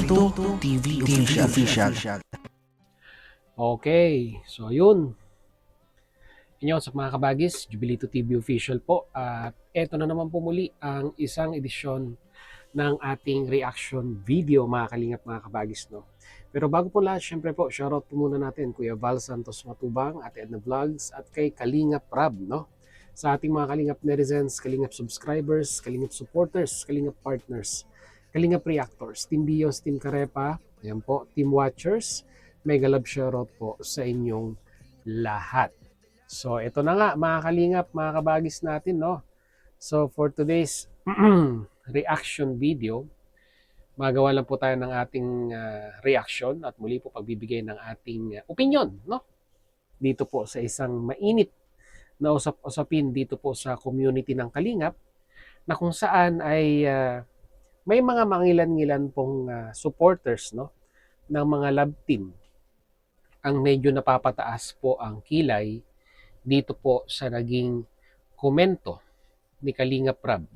Jubilito TV Official. Okay, so yun. Inyo sa mga kabagis, Jubilito TV Official po. At eto na naman po muli ang isang edisyon ng ating reaction video mga kalingap mga kabagis. No? Pero bago po lahat, syempre po, shoutout po muna natin Kuya Val Santos Matubang, Ate Edna Vlogs at kay Kalingap Rab. No? Sa ating mga Kalingap netizens, Kalingap subscribers, Kalingap supporters, Kalingap partners, Kalingap reactors, Team Bios, Team Karepa, ayan po, Team Watchers, mega love shoutout po sa inyong lahat. So, ito na nga mga kalingap, mga kabagis natin, no? So, for today's reaction video, magawa lang po tayo ng ating reaction at muli po pagbibigay ng ating opinion, no? Dito po sa isang mainit na usap-usapin dito po sa community ng Kalingap na kung saan ay may mga mangilan-ngilan pong supporters, no? Ng mga love team ang medyo napapataas po ang kilay dito po sa naging komento ni Kalingap Rab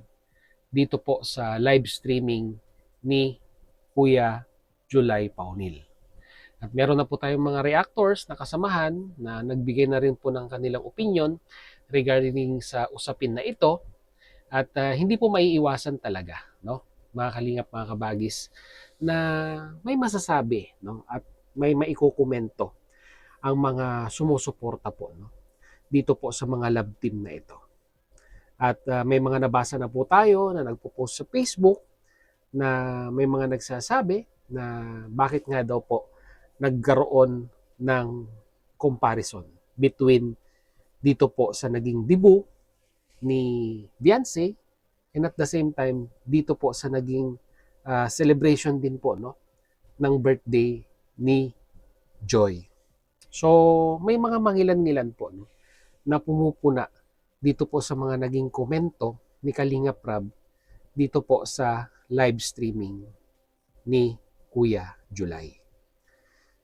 dito po sa live streaming ni Kuya July Paunil. At meron na po tayong mga reactors na kasamahan na nagbigay na rin po ng kanilang opinion regarding sa usapin na ito at hindi po maiiwasan talaga, no? Mga kalingap, mga kabagis, na may masasabi, no? At may maikukomento ang mga sumusuporta po, no? Dito po sa mga love team na ito. At may mga nabasa na po tayo na nagpo-post sa Facebook na may mga nagsasabi na bakit nga daw po nagkaroon ng comparison between dito po sa naging debut ni Beyonce and at the same time dito po sa naging celebration din po, no, ng birthday ni Joy. So may mga mangilan-ngilan po, no, na pumupuna dito po sa mga naging komento ni Kalingap Rab dito po sa live streaming ni Kuya July.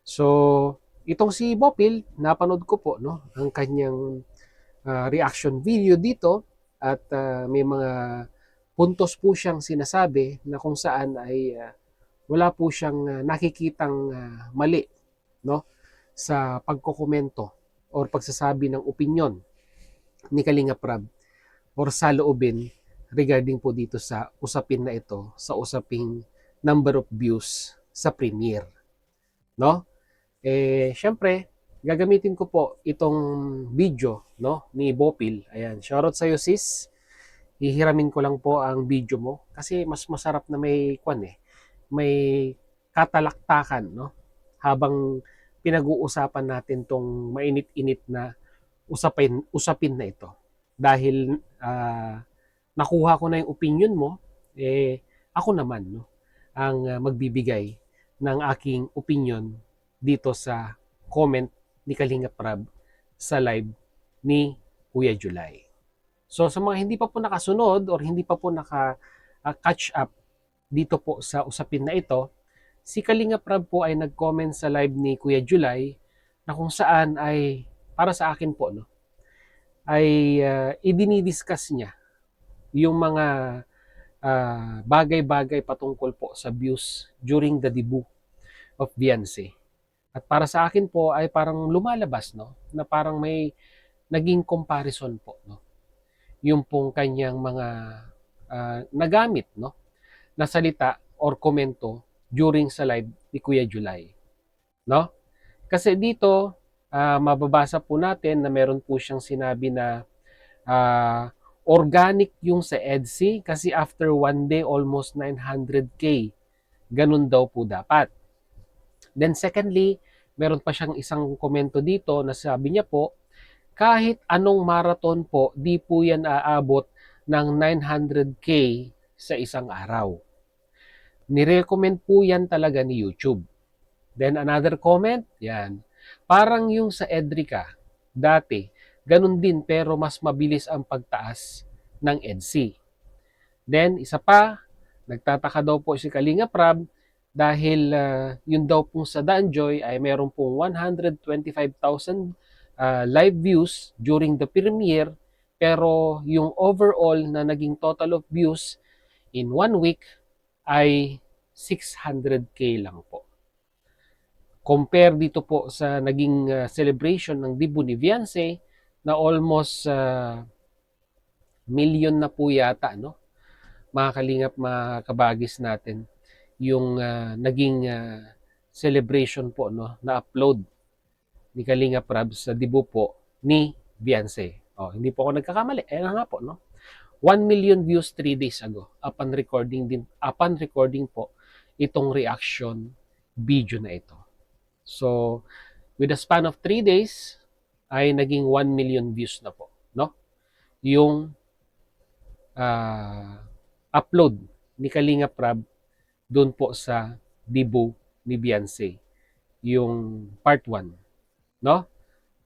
So, itong si Bopil, napanood ko po, no, ang kanyang reaction video dito at may mga puntos po siyang sinasabi na kung saan ay wala po siyang nakikitang mali, no, sa pagkokomento or pagsasabi ng opinion ni Kalingap Rab or saloobin regarding po dito sa usapin na ito, sa usaping number of views sa premiere. No? Syempre, gagamitin ko po itong video, no, ni Bopil. Ayan, shoutout sa iyo sis. Hihiramin ko lang po ang video mo kasi mas masarap na may may katalaktakan, no? Habang pinag-uusapan natin tong mainit-init na usapin na ito. Dahil nakuha ko na yung opinion mo, ako naman, no, ang magbibigay ng aking opinion dito sa comment ni Kalingap Rab sa live ni Kuya July. So sa mga hindi pa po nakasunod or hindi pa po naka-catch up dito po sa usapin na ito, si Kalingap Rab po ay nag-comment sa live ni Kuya July na kung saan ay para sa akin po, no, ay idinidiscuss niya yung mga bagay-bagay patungkol po sa views during the debut of Beyonce. At para sa akin po ay parang lumalabas, no, na parang may naging comparison po, no, yung pong kanyang mga nagamit, no, na salita or komento during sa live ni Kuya July, no? Kasi dito mababasa po natin na meron po siyang sinabi na organic yung sa EDSI kasi after one day almost 900K. Ganun daw po dapat. Then secondly, meron pa siyang isang komento dito na sabi niya po, kahit anong marathon po, di po yan aabot ng 900K sa isang araw. Nirecommend po yan talaga ni YouTube. Then another comment, yan. Parang yung sa Edrica, dati, ganun din pero mas mabilis ang pagtaas ng EDSI. Then isa pa, nagtataka daw po si Kalingap Rab dahil yun daw pong sa Danjoy ay meron pong 125,000 live views during the premiere pero yung overall na naging total of views in 1 week ay 600K lang po. Compare dito po sa naging celebration ng debut ni Beyonce na almost million na po yata, no? Mga kalingap, mga kabagis natin, yung naging celebration po, no, na upload ni Kalingap Rab sa debut po ni Beyonce. Oh, hindi po ako nagkakamali. Ayan nga po, no? 1 million views 3 days ago upon recording po itong reaction video na ito. So, with a span of 3 days ay naging 1 million views na po, no? Yung upload ni Kalinga Prab doon po sa debut ni Beyonce, yung part 1, no?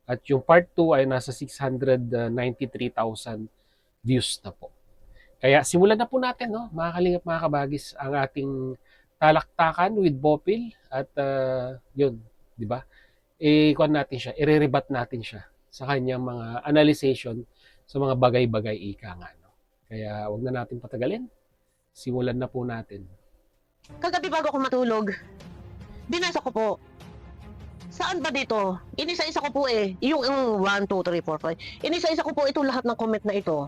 At yung part 2 ay nasa 693,000 views na po. Kaya simulan na po natin, no, mga kalingap, mga kabagis, ang ating talaktakan with Bopil at yun, di ba? Ikuan natin siya, irerebat natin siya sa kanyang mga analyzation sa mga bagay-bagay ika nga, no? Kaya wag na natin patagalin. Simulan na po natin. Kagabi bago ako matulog, binasa ko po. Saan ba dito? Inisa-isa ko po yung 1, 2, 3, 4, 5. Inisa-isa ko po ito lahat ng comment na ito.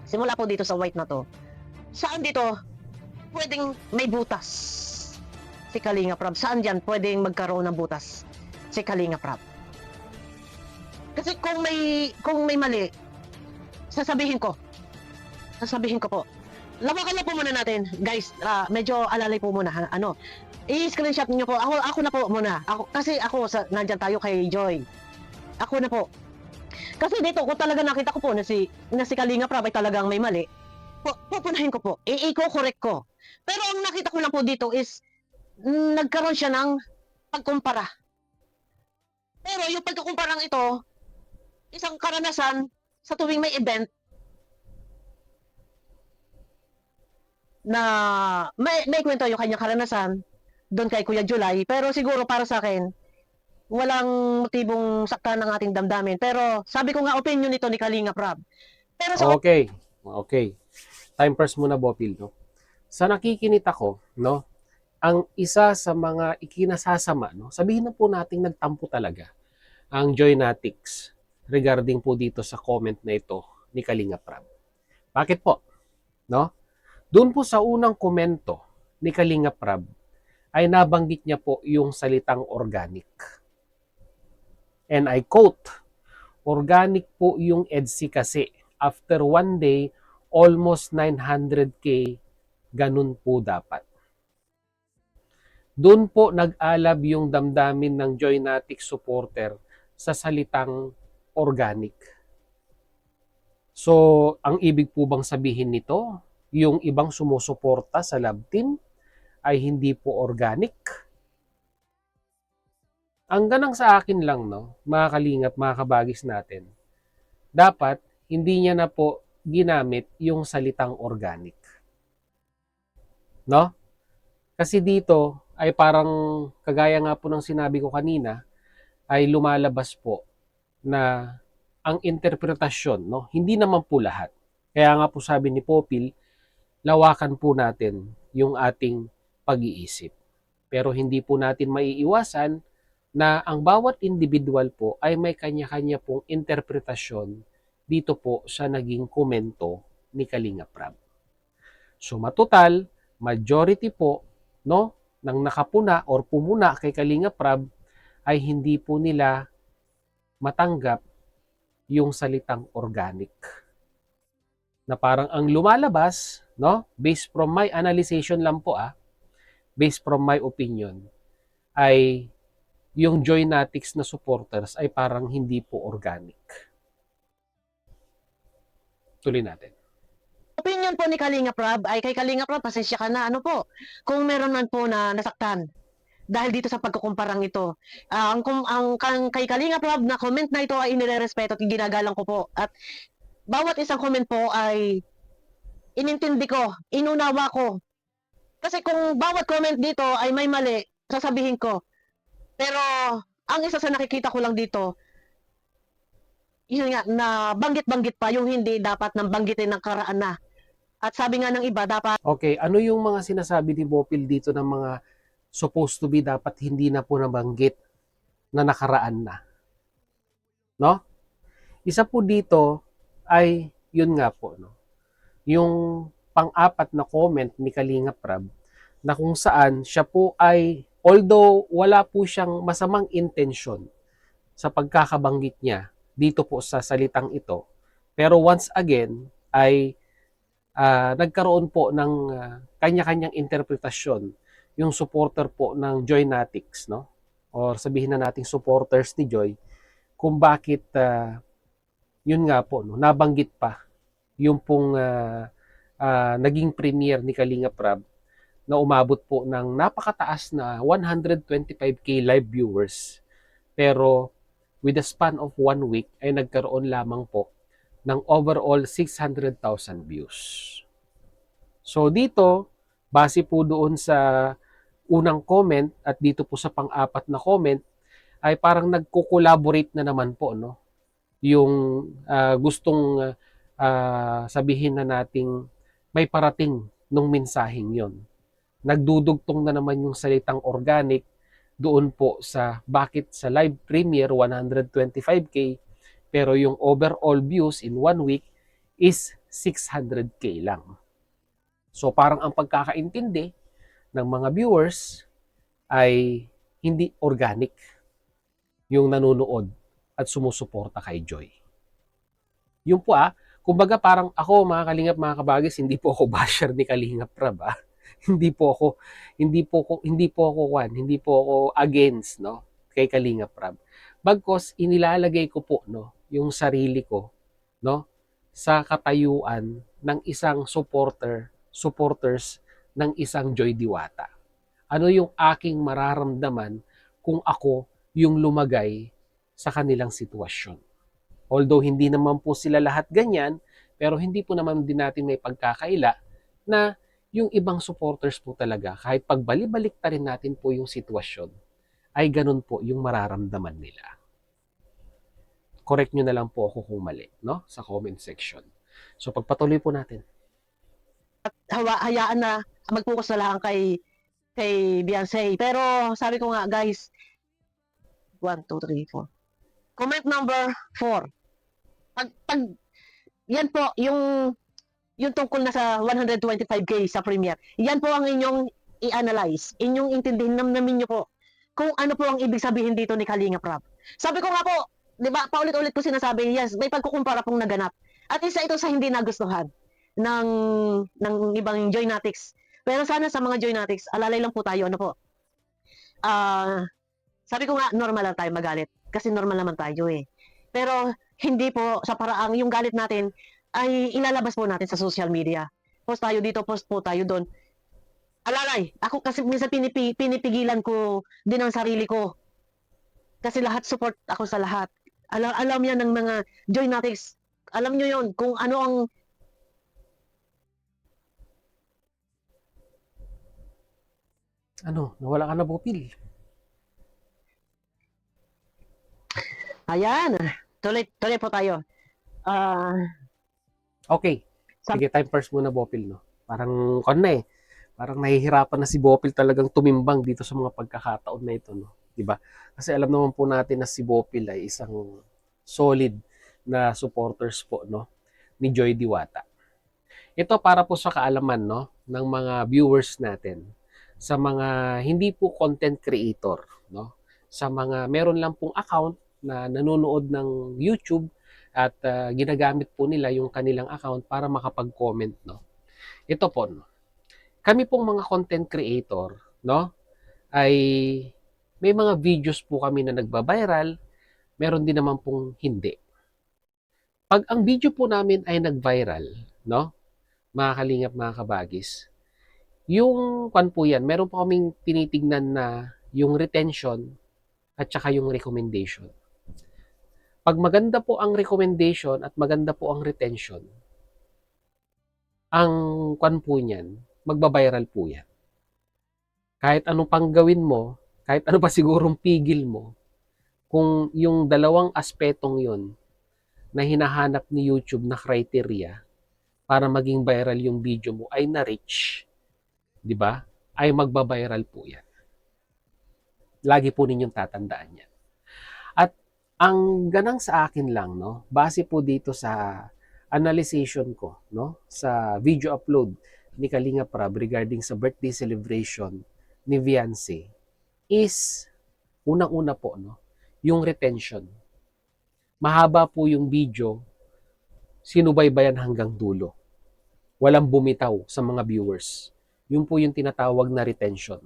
Simula po dito sa white na to. Saan dito pwedeng may butas si Kalinga Prab? Saan dyan pwedeng magkaroon ng butas si Kalinga Prab? Kasi kung may mali, sasabihin ko po. Lawakan na po muna natin, guys. Medyo alalay po muna. I-screenshot niyo po. Ako na po muna. Kasi nandyan tayo kay Joy. Ako na po. Kasi dito, kung talaga nakita ko po na si Kalinga Prab ay talagang may mali, pupunahin ko po. I-correct ko. Pero ang nakita ko lang po dito is, nagkaroon siya ng pagkumpara. Pero yung pagkukumparang ito, isang karanasan sa tuwing may event, na may kwento yung kanyang karanasan doon kay Kuya July, pero siguro para sa akin walang motibong saktan ng ating damdamin, pero sabi ko nga opinion nito ni Kalinga Prab. Pero sa Okay. Time first muna, Bopil, no? Sa nakikinit ako, no, ang isa sa mga ikinasasama, no, sabihin na po nating nagtampo talaga ang Joynatics regarding po dito sa comment na ito ni Kalinga Prab. Bakit po? No? Doon po sa unang komento ni Kalinga Prab ay nabanggit niya po yung salitang organic. And I quote, "Organic po yung EDSI kasi. After 1 day, almost 900K, ganun po dapat." Doon po nag-alab yung damdamin ng Joynatics supporter sa salitang organic. So, ang ibig po bang sabihin nito, yung ibang sumusuporta sa love team ay hindi po organic? Ang ganang sa akin lang, no, mga kalingap, mga kabagis natin, dapat hindi niya na po ginamit yung salitang organic. No? Kasi dito ay parang kagaya nga po ng sinabi ko kanina, ay lumalabas po na ang interpretasyon, no, hindi naman po lahat. Kaya nga po sabi ni Popil, lawakan po natin yung ating pag-iisip. Pero hindi po natin maiiwasan na ang bawat individual po ay may kanya-kanya pong interpretasyon dito po sa naging komento ni Kalinga Prab. So matotal, majority po, no, ng nakapuna or pumuna kay Kalinga Prab ay hindi po nila matanggap yung salitang organic. Na parang ang lumalabas, no, based from my analyzation lang po, based from my opinion, ay yung Joynatics na supporters ay parang hindi po organic. Tuloy natin. opinion po ni Kalinga Prab ay kay Kalinga Prab, pasensya ka na, kung meron man po na nasaktan dahil dito sa pagkukumparang ito. Kay Kalinga Prab na comment na ito ay inirerespeto at ginagalang ko po. At bawat isang comment po ay inintindi ko, inunawa ko. Kasi kung bawat comment dito ay may mali, sasabihin ko. Pero ang isa sa nakikita ko lang dito, yun nga, na banggit-banggit pa yung hindi dapat nang banggitin ng karaan na. At sabi nga ng iba, dapat Okay, ano yung mga sinasabi ni Bopil dito ng mga supposed to be dapat hindi na po nabanggit na nakaraan na? No? Isa po dito ay yun nga po, no? Yung pang-apat na comment ni Kalinga Prab na kung saan siya po ay, although wala po siyang masamang intensyon sa pagkakabanggit niya dito po sa salitang ito, pero once again ay nagkaroon po ng kanya-kanyang interpretasyon yung supporter po ng Joynatics, no? Or sabihin na nating supporters ni Joy, kung bakit yun nga po, no, nabanggit pa yung pong naging premiere ni Kalinga Prab na umabot po ng napakataas na 125k live viewers. Pero with the span of 1 week ay nagkaroon lamang po ng overall 600,000 views. So dito, base po doon sa unang comment at dito po sa pang-apat na comment, ay parang nagko-collaborate na naman po, no? Yung gustong sabihin na nating may parating nung mensaheng yon. Nagdudugtong na naman yung salitang organic doon po sa bakit sa live premiere 125k pero yung overall views in 1 week is 600k lang. So parang ang pagkakaintindi ng mga viewers ay hindi organic yung nanonood at sumusuporta kay Joy. Yung po kumbaga parang ako mga Kalingap, mga Kabagis, hindi po ako basher ni Kalingap Prab hindi po ako against, no, kay Kalingap Prab. Bagkos inilalagay ko po, no, yung sarili ko, no, sa katayuan ng isang supporters ng isang Joy Diwata. Ano yung aking mararamdaman kung ako yung lumagay sa kanilang sitwasyon? Although hindi naman po sila lahat ganyan, pero hindi po naman din natin may pagkakaila na yung ibang supporters po talaga, kahit pagbalik-balik ta rin natin po yung sitwasyon, ay ganun po yung mararamdaman nila. Correct nyo na lang po ako kung mali, no? Sa comment section. So pagpatuloy po natin. hayaan na mag-focus na lang kay Beyonce. Pero sabi ko nga guys, 1, 2, 3, 4. Comment number 4. Pag yan po yung tungkol na sa 125k sa premiere. Yan po ang inyong i-analyze, inyong intindihin, namnamin nyo po kung ano po ang ibig sabihin dito ni Kalinga Prab. Sabi ko nga po, di ba, paulit-ulit ko sinasabi, yes, may pagkukumpara pong naganap. At isa ito sa hindi nagustuhan ng ibang Joynatics. Pero sana sa mga Joynatics, alalay lang po tayo, ano po. Sabi ko nga, normal lang tayo magalit. Kasi normal naman tayo eh. Pero hindi po sa paraang yung galit natin ay ilalabas po natin sa social media. Post tayo dito, post po tayo doon. Alalay, ako kasi minsan pinipigilan ko din ang sarili ko. Kasi lahat support ako sa lahat. Alam yan ng mga Joynatics. Alam nyo yon kung ano ang nawala ka na, Bopil. Ayan. Tuloy po tayo. Okay. Sige, time first muna, Bopil, no? Parang, parang nahihirapan na si Bopil talagang tumimbang dito sa mga pagkakataon na ito, no? Diba? Kasi alam naman po natin na si Bopil ay isang solid na supporters po, no, ni Joy Diwata. Ito para po sa kaalaman, no, ng mga viewers natin, sa mga hindi po content creator, no, sa mga meron lang pong account na nanonood ng YouTube at ginagamit po nila yung kanilang account para makapag-comment, no. Ito po, no, kami pong mga content creator, no, ay may mga videos po kami na nagba-viral, meron din naman pong hindi. Pag ang video po namin ay nag-viral, no, mga Kalingap, mga Kabagis, yung po yan, meron po kaming tinitignan na yung retention at saka yung recommendation. Pag maganda po ang recommendation at maganda po ang retention, ang po niyan, magba-viral po yan. Kahit anong pang gawin mo, kahit ano pa sigurong pigil mo, kung yung dalawang aspetong yon na hinahanap ni YouTube na criteria para maging viral yung video mo ay na-reach, di ba? Ay magba-viral po yan. Lagi po ninyong tatandaan yan. At ang ganang sa akin lang, no, base po dito sa analyzation ko, no, sa video upload ni Kalinga Prab regarding sa birthday celebration ni Viancy is unang-una po, no, yung retention. Mahaba po yung video, sinubaybayan hanggang dulo. Walang bumitaw sa mga viewers. Yun po yung tinatawag na retention.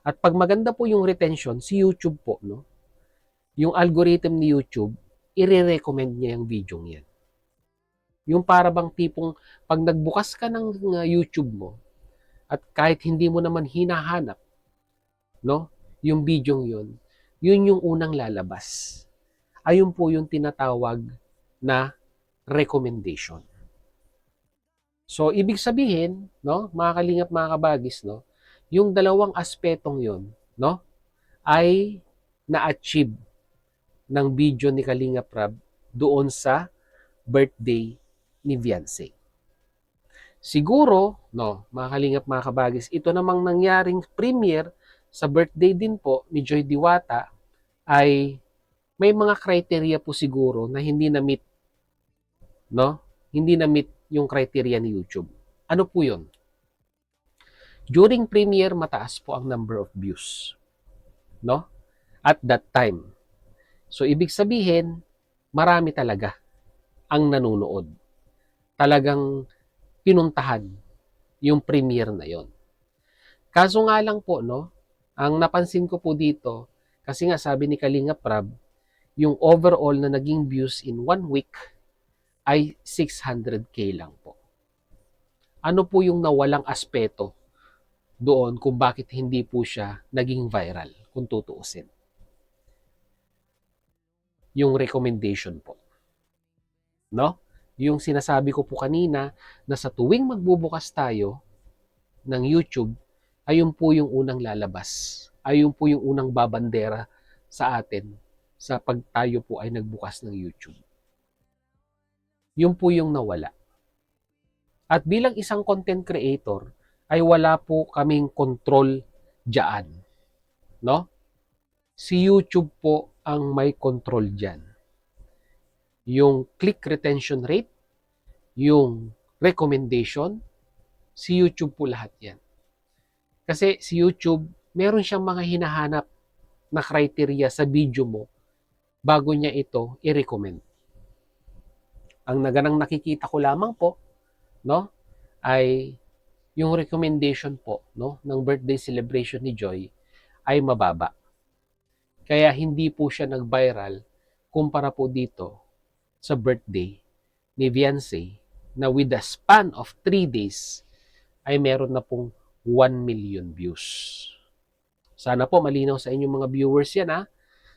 At pag maganda po yung retention, si YouTube po, no, yung algorithm ni YouTube, i-recommend niya yung video niyan. Yung para bang tipong pag nagbukas ka ng YouTube mo at kahit hindi mo naman hinahanap, no, yung video yun, yun yung unang lalabas. Ayun po yung tinatawag na recommendation. So, ibig sabihin, no, mga kalingap, mga kabagis, no, yung dalawang aspetong yun, no, ay na-achieve ng video ni Kalinga Prab doon sa birthday ni Viancy. Siguro, no, mga kalingap, mga kabagis, ito namang nangyaring premiere sa birthday din po ni Joy Diwata ay may mga criteria po siguro na hindi na-meet, no? Hindi na-meet yung criteria ni YouTube. Ano po yun? During premiere, mataas po ang number of views, no? At that time. So, ibig sabihin, marami talaga ang nanonood. Talagang pinuntahan yung premiere na yon. Kaso nga lang po, no, ang napansin ko po dito, kasi nga sabi ni Kalinga Prab, yung overall na naging views in 1 week ay 600K lang po. Ano po yung nawalang aspeto doon kung bakit hindi po siya naging viral, kung tutuusin? Yung recommendation po. No? Yung sinasabi ko po kanina na sa tuwing magbubukas tayo ng YouTube, ayun po yung unang lalabas. Ayun po yung unang babandera sa atin sa pag tayo po ay nagbukas ng YouTube. Yun po yung nawala. At bilang isang content creator, ay wala po kaming control dyan. No? Si YouTube po ang may control dyan. Yung click retention rate, yung recommendation, si YouTube po lahat yan. Kasi si YouTube, meron siyang mga hinahanap na criteria sa video mo bago niya ito i-recommend. Ang naganang nakikita ko lamang po, no, ay yung recommendation po, no, ng birthday celebration ni Joy ay mababa. Kaya hindi po siya nag-viral kumpara po dito sa birthday ni Viancy na with the span of 3 days ay meron na pong 1 million views. Sana po malinaw sa inyong mga viewers yan, ha?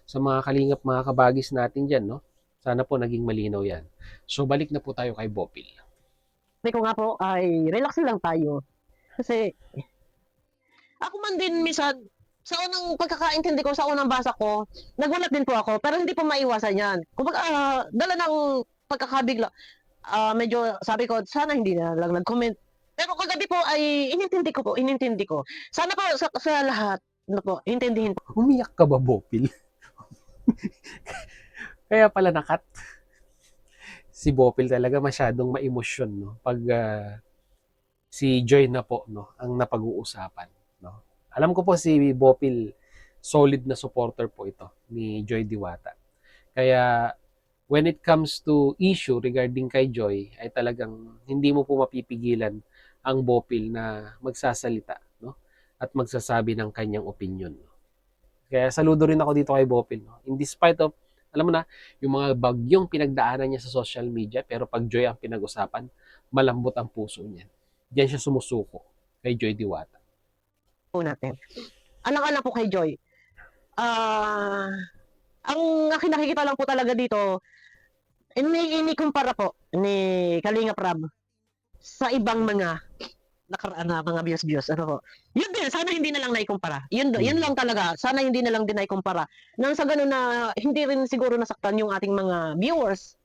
Sa mga kalingap, mga kabagis natin dyan, no? Sana po naging malinaw yan. So balik na po tayo kay Bopil. Sabi ko nga po ay relax lang tayo. Kasi ako man din minsan, sa unang pagkakaintindi ko, sa unang basa ko, nagulat din po ako, pero hindi po maiwasan yan. Kumbaga, dala ng pagkakabigla, medyo sabi ko, sana hindi na lang nag-comment. Pero kagabi po ay inintindi ko. Sana po sa lahat, ano po, intindihin po. Umiyak ka ba, Bopil? Kaya pala nakat. Si Bopil talaga masyadong maemosyon, no? Pag si Joy na po, no, ang napag-uusapan, no? Alam ko po si Bopil, solid na supporter po ito ni Joy Diwata. Kaya when it comes to issue regarding kay Joy, ay talagang hindi mo po mapipigilan ang Bopil na magsasalita, no? At magsasabi ng kanyang opinion. No? Kaya saludo rin ako dito kay Bopil, no? In despite of, alam mo na, yung mga bagyong pinagdaanan niya sa social media, pero pag Joy ang pinag-usapan, malambot ang puso niya. Diyan siya sumusuko kay Joy Diwata. Po natin. Alang-alang po kay Joy. Ang aking nakikita lang po talaga dito, ini-kumpara po ni Kalinga Prab sa ibang mga nakaraan na mga views. Ano po? Yun din, sana hindi na lang naikumpara. Yun lang talaga. Sana hindi na lang din naikumpara. Nang sa ganun na hindi rin siguro nasaktan yung ating mga viewers,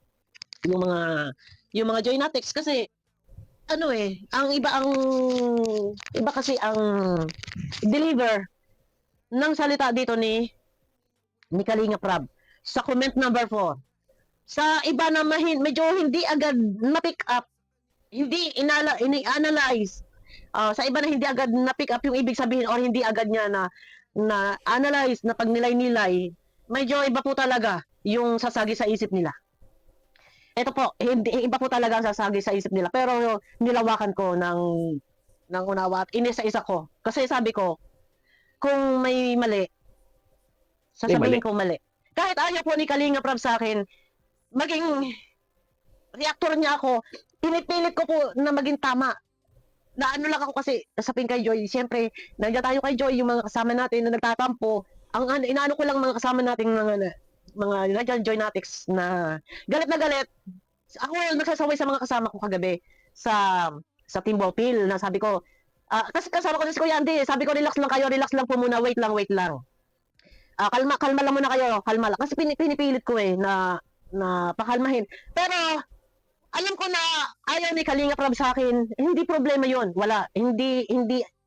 yung mga Joy Natics kasi ano ang iba kasi ang deliver ng salita dito ni Kalinga Prab sa comment number 4. Sa iba na medyo hindi agad na-pick up, hindi ini-analyze. Sa iba na hindi agad na-pick up yung ibig sabihin or hindi agad niya na analyze, na pagnilay-nilay, medyo iba po talaga yung sasagi sa isip nila. Ito po, hindi iba po talaga ang sasagi sa isip nila. Pero nilawakan ko ng unawa at inisa-isa ko. Kasi sabi ko, kung may mali, sasabihin ko mali. Kahit ayaw po ni Kalinga Prab sa akin, maging reactor niya ako, pinipilit ko po na maging tama. Na ano lang ako kasi, nasapin kay Joy, siyempre, nandiyan tayo kay Joy, yung mga kasama natin na nagtatampo. Inaano ko lang mga kasama natin mga nandiyan Joynatics na galit na galit. Ako nagsasaway sa mga kasama ko kagabi sa Team Bopil na sabi ko, kasi kasama ko si Kuya Andy, sabi ko relax lang kayo, relax lang po muna, wait lang. Kalma lang muna kayo, kalma lang. Kasi pinipilit ko na pakalmahin. Pero alam ko na ayaw ni Kalinga Prab sa akin, hindi problema yon. Wala, hindi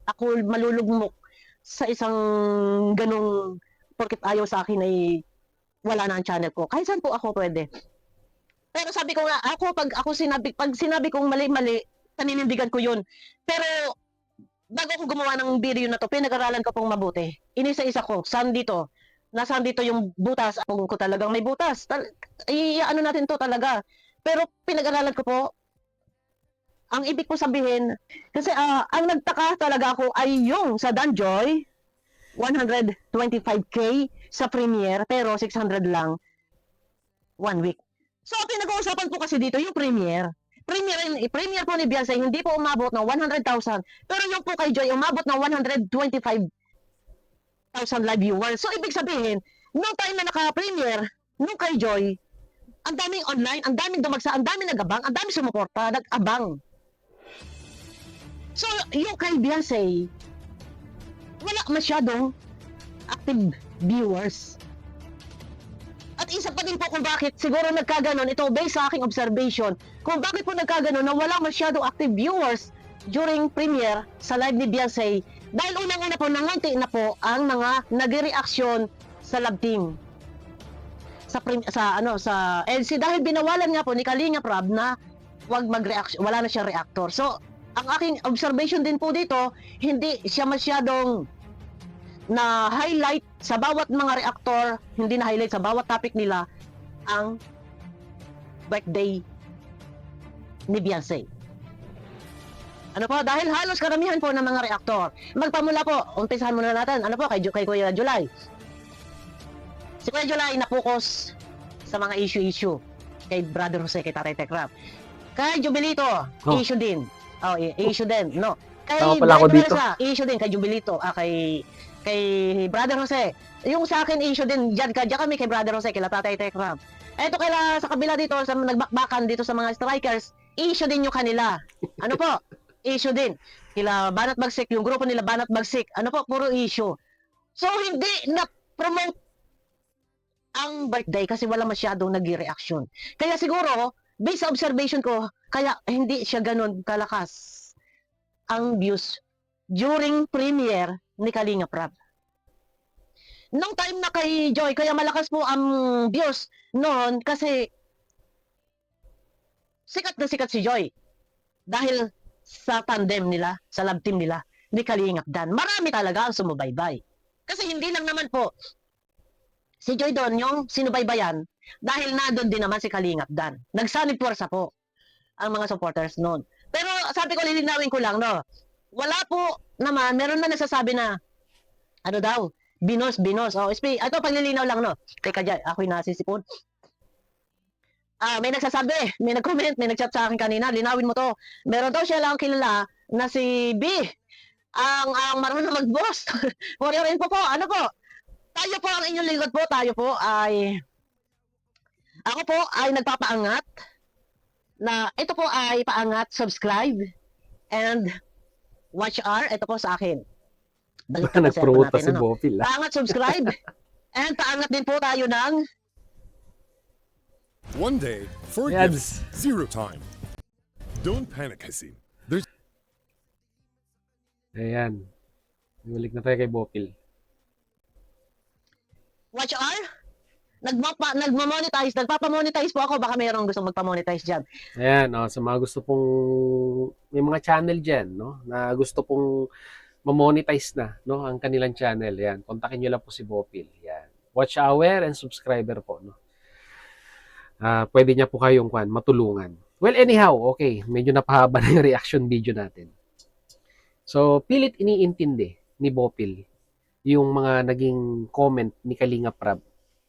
ako malulugmok sa isang ganong porket ayaw sa akin ay wala na ang channel ko. Kahit saan po ako pwede. Pero sabi ko nga, pag sinabi kong mali-mali, paninindigan ko yun. Pero bago ako gumawa ng video na to, pinag-aralan ko pong mabuti. Inisa-isa ko, nasaan dito yung butas. Kung ko talagang may butas. Ano natin to talaga. Pero pinag-aralan ko po, ang ibig ko sabihin, kasi ang nagtaka talaga ako ay yung sa Danjoy, 125k sa Premiere, pero 600 lang 1 week. So, pinag-uusapan po kasi dito yung Premiere. Premiere po ni Beyonce, hindi po umabot ng 100,000. Pero yung po kay Joy, umabot ng 125,000 live viewers. So, ibig sabihin, nung time na naka-Premiere, nung kay Joy, ang daming online, ang daming dumagsa, ang daming nag-abang, ang daming sumuporta, nag-abang. So, yung kay Beyonce, wala masyadong active viewers. At isa pa din po kung bakit siguro nagkaganon, ito based sa aking observation, kung bakit po nagkaganon na wala masyadong active viewers during premiere sa live ni Beyonce, dahil unang-una po nangunti na po ang mga nagre-reaction sa love team. Sa LC, dahil binawalan nga po ni Kalinga Prab na wag mag-reaction, wala na siya reactor. So, ang aking observation din po dito, hindi siya masyadong na highlight sa bawat mga reactor, hindi na highlight sa bawat topic nila ang birthday ni Beyonce. Ano po, dahil halos karamihan po ng mga reactor. Magpamula po, umpisahan muna natin, kay Kuya July. Si Kuya July na-focus sa mga issue kay Brother Jose, kay Tatay Tekrab. Kay Jubilito, issue din. Issue din, no. Kay Brother Jose, issue din kay Jubilito, kay Brother Jose. Yung sa akin issue din, diyan kami kay Brother Jose, kay Tatay Tekrab. Eto sa kabila dito, sa nagbakbakan dito sa mga strikers, issue din yung kanila. Ano po? Issue din. Kila Banat Bagsik, yung grupo nila Banat Bagsik. Ano po? Puro issue. So, hindi na-promote ang birthday kasi wala masyadong nag-reaction. Kaya siguro, based sa observation ko, kaya hindi siya ganun kalakas ang views during premiere ni Kalinga Prab. Nung time na kay Joy, kaya malakas po ang views noon kasi sikat na sikat si Joy. Dahil sa tandem nila, sa love team nila, ni Kalinga Dan. Marami talaga ang sumubaybay. Kasi hindi lang naman po si Joy doon yung sinubaybayan dahil na doon din naman si Kalinga Dan. Nagsanib puwersa po ang mga supporters noon. Pero sabi ko, lilinawin ko lang, no? Wala po naman, meron na nagsasabi na, ano daw, binos. Ito, paglilinaw lang, no? Teka dyan, ako'y nasisipon. May nagsasabi, may nag-comment, may nag-chat sa akin kanina, linawin mo to. Meron daw siya lang kilala na si B, ang marunong mag-boss. For your info po, ano po? Tayo po ang inyong lingkod po, ako po ay nagpapaangat na ito po ay paangat, subscribe, and watch R, ito po sa akin. Balik na nag-promote pa si Bopil. Paangat, subscribe, and paangat din po tayo ng One day, forgiveness, zero time. Don't panic, Hasim. Ayan. Balik na tayo kay Bopil. Watch R? Nagmamonetize. Nagpapamonetize po ako. Baka mayroong gusto magpamonetize dyan. Ayan, sa mga gusto pong, may mga channel dyan, no? Na gusto pong ma-monetize na, no? Ang kanilang channel. Ayan, kontakin nyo lang po si Bopil. Ayan. Watch hour and subscriber po, no? Pwede niya po kayong matulungan. Well, anyhow, okay. Medyo napahaba na yung reaction video natin. So, pilit iniintindi ni Bopil yung mga naging comment ni Kalinga Prab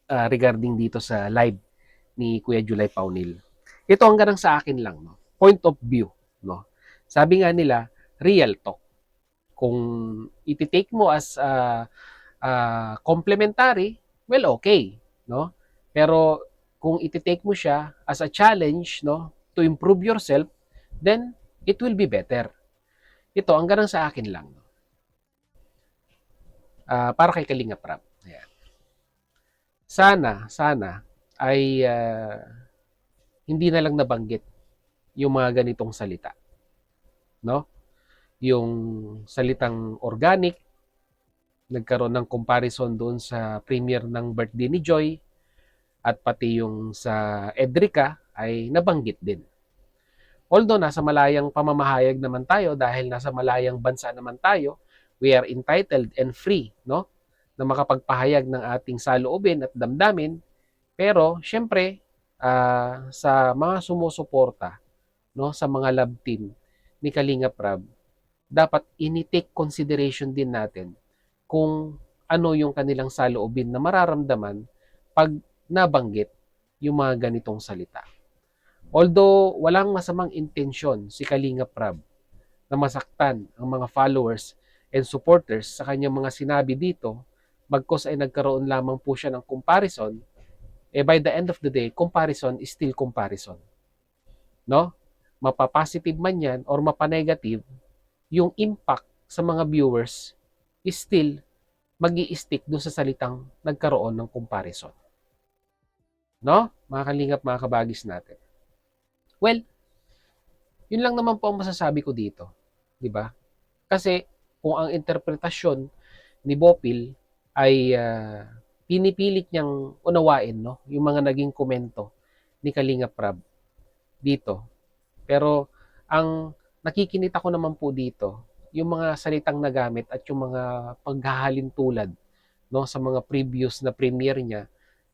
regarding dito sa live ni Kuya July Paunil. Ito ang ganang sa akin lang, no? Point of view, no? Sabi nga nila, real talk. Kung iti-take mo as complementary, well, okay, no? Pero kung iti-take mo siya as a challenge, no, to improve yourself, then it will be better. Ito ang ganang sa akin lang, no? Para kay Kalinga Prab. Ayan. Sana ay hindi na lang nabanggit yung mga ganitong salita, no? Yung salitang organic, nagkaroon ng comparison doon sa premiere ng birthday ni Joy, at pati yung sa Edrica ay nabanggit din. Although nasa malayang pamamahayag naman tayo, dahil nasa malayang bansa naman tayo, we are entitled and free, no, na makapagpahayag ng ating saloobin at damdamin. Pero syempre, sa mga sumusuporta, no, sa mga love team ni Kalinga Prab, dapat ini-take consideration din natin kung ano yung kanilang saloobin na mararamdaman pag nabanggit yung mga ganitong salita. Although walang masamang intensyon si Kalinga Prab na masaktan ang mga followers and supporters sa kanyang mga sinabi dito, bagkus ay nagkaroon lamang po siya ng comparison, by the end of the day, comparison is still comparison. No? Mapapositive man yan or mapanegative, yung impact sa mga viewers is still mag-i-stick doon sa salitang nagkaroon ng comparison. No? Mga kalingap, mga kabagis natin. Well, yun lang naman po ang masasabi ko dito. Diba? Kasi kung ang interpretasyon ni Bopil ay pinipilit niyang unawain, no, yung mga naging komento ni Kalinga Prab dito. Pero ang nakikinita ko naman po dito, yung mga salitang nagamit at yung mga paghahalin tulad, no, sa mga previous na premiere niya.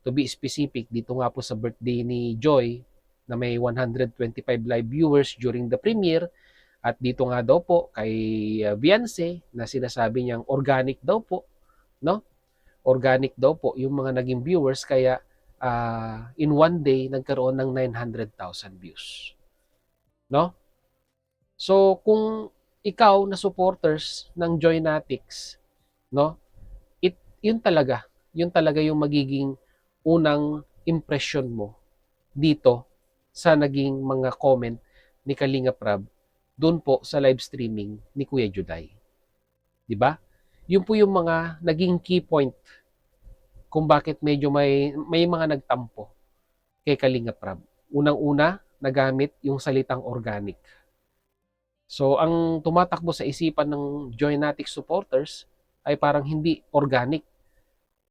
To be specific, dito nga po sa birthday ni Joy na may 125 live viewers during the premiere, at dito nga daw po kay Beyonce na sinasabi niyang organic daw po, no? Organic daw po yung mga naging viewers, kaya in one day nagkaroon ng 900,000 views. No? So kung ikaw na supporters ng Joynatics, no? Yun talaga yung magiging unang impression mo dito sa naging mga comment ni Kalinga Prab doon po sa live streaming ni Kuya Juday. 'Di ba? Yun po yung mga naging key point kung bakit medyo may mga nagtampo kay Kalinga Prab. Unang-una, nagamit yung salitang organic. So, ang tumatakbo sa isipan ng Joynatics supporters ay parang hindi organic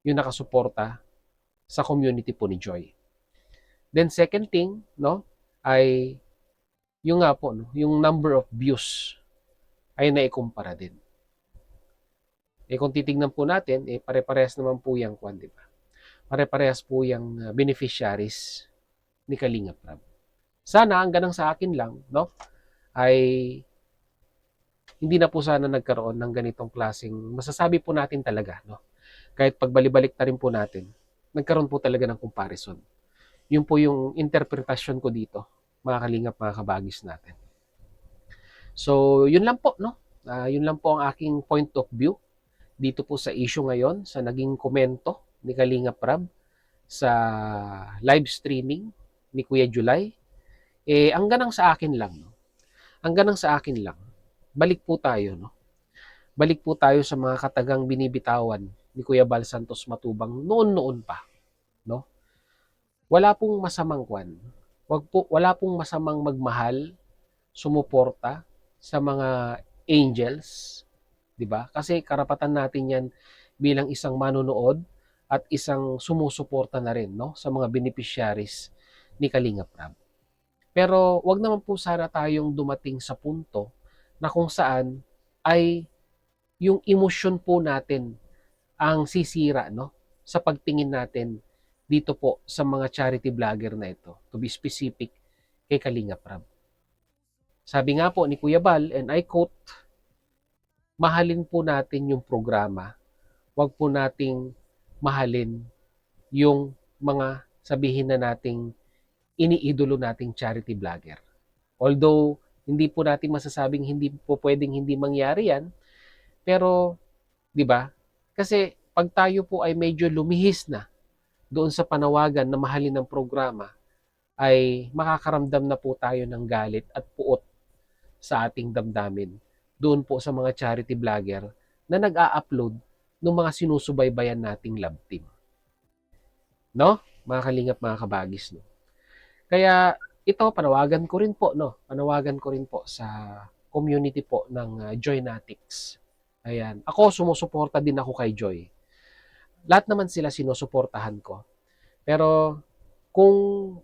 yung nakasuporta sa community po ni Joy. Then second thing, no, ay yung nga po, no, yung number of views ay naikumpara din. Kung titingnan po natin, pare-parehas naman po yung di ba? Pare-parehas po yung beneficiaries ni Kalinga Prab. Sana ang ganang sa akin lang, no, ay hindi na po sana nagkaroon ng ganitong klaseng, masasabi po natin talaga, no, kahit pagbalik-balik na rin po natin, nagkaroon po talaga ng comparison. Yun po yung interpretasyon ko dito, mga kalingap, mga kabagis natin. So, yun lang po, no? Yun lang po ang aking point of view dito po sa issue ngayon, sa naging komento ni Kalinga Prab sa live streaming ni Kuya July. Ang ganang sa akin lang, no? Ang ganang sa akin lang, balik po tayo, no? Balik po tayo sa mga katagang binibitawan ni Kuya Bal Santos Matubang noon-noon pa, no? Wala pong masamang wala pong masamang magmahal, sumuporta sa mga angels, 'di ba? Kasi karapatan natin 'yan bilang isang manonood at isang sumusuporta na rin, no, sa mga beneficiaries ni Kalingap Rab. Pero 'wag naman po sana tayong dumating sa punto na kung saan ay yung emosyon po natin ang sisira, no, sa pagtingin natin dito po sa mga charity vlogger na ito, to be specific, kay Kalingap Rab. Sabi nga po ni Kuya Bal, and I quote, mahalin po natin yung programa, wag po nating mahalin yung mga sabihin na nating iniidolo nating charity vlogger. Although, hindi po natin masasabing hindi po pwedeng hindi mangyari yan, pero, di ba? Kasi pag tayo po ay medyo lumihis na doon sa panawagan na mahalin ng programa, ay makakaramdam na po tayo ng galit at puot sa ating damdamin doon po sa mga charity vlogger na nag-a-upload ng mga sinusubaybayan nating love team. No? Mga kalingap, mga kabagis. No? Kaya ito, panawagan ko rin po, no? Panawagan ko rin po sa community po ng Joynatics. Ayan. Ako, sumusuporta din ako kay Joy. Lahat naman sila sinusuportahan ko. Pero kung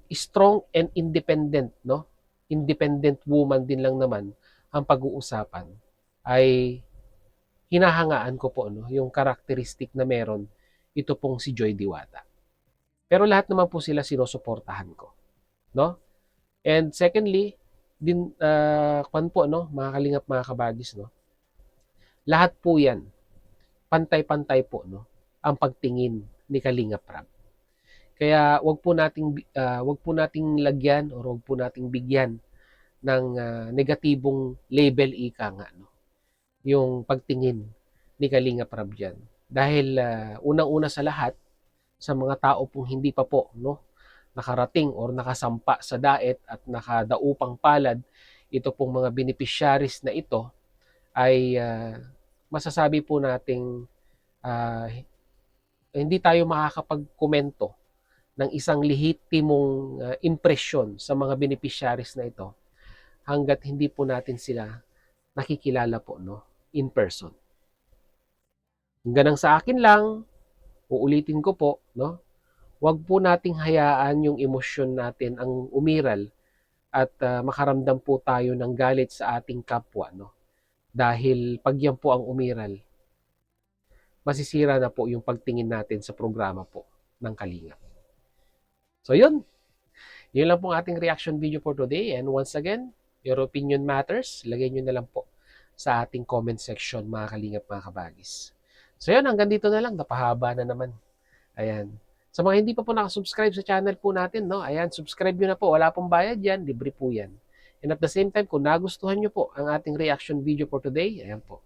strong and independent, no? Independent woman din lang naman ang pag-uusapan, ay hinahangaan ko po, no, yung karakteristik na meron ito pong si Joy Diwata. Pero lahat naman po sila sinusuportahan ko, no? And secondly, din kwan po, no, mga kalingap, mga kabagis, no? Lahat po 'yan pantay-pantay po, no, ang pagtingin ni Kalingap Rab. Kaya wag po nating lagyan o wag po nating bigyan ng negatibong label ika nga, no, yung pagtingin ni Kalingap Rab diyan. Dahil unang-una sa lahat, sa mga tao pong hindi pa po, no, nakarating or nakasampa sa daet at nakadaupang palad ito pong mga beneficiaries na ito, ay masasabi po nating hindi tayo makakapagkomento ng isang lehitimong impresyon sa mga beneficiaries na ito hanggat hindi po natin sila nakikilala po, no, in person. Hanggang sa akin lang, uulitin ko po, no, wag po nating hayaan yung emosyon natin ang umiral at makaramdam po tayo ng galit sa ating kapwa, no. Dahil pag yan po ang umiral, masisira na po yung pagtingin natin sa programa po ng Kalingap. So yun lang po ang ating reaction video for today, and once again, your opinion matters. Lagay nyo na lang po sa ating comment section, mga Kalingap, mga kabagis. So yun, hanggang dito na lang, napahaba na naman. Ayan. Sa mga hindi pa po nakasubscribe sa channel po natin, no, ayan, subscribe nyo na po. Wala pong bayad yan, libre po yan. And at the same time, kung nagustuhan nyo po ang ating reaction video for today, ayan po,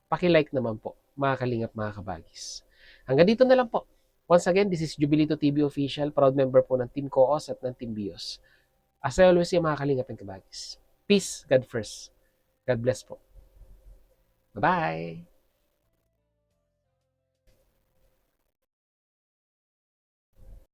paki-like naman po, mga Kalingap, mga kabagis. Hanggang dito na lang po. Once again, this is Jubilito TV Official, proud member po ng Team Coos at ng Team Bios. As I always say, mga Kalingap and kabagis, peace, God first. God bless po. Bye-bye!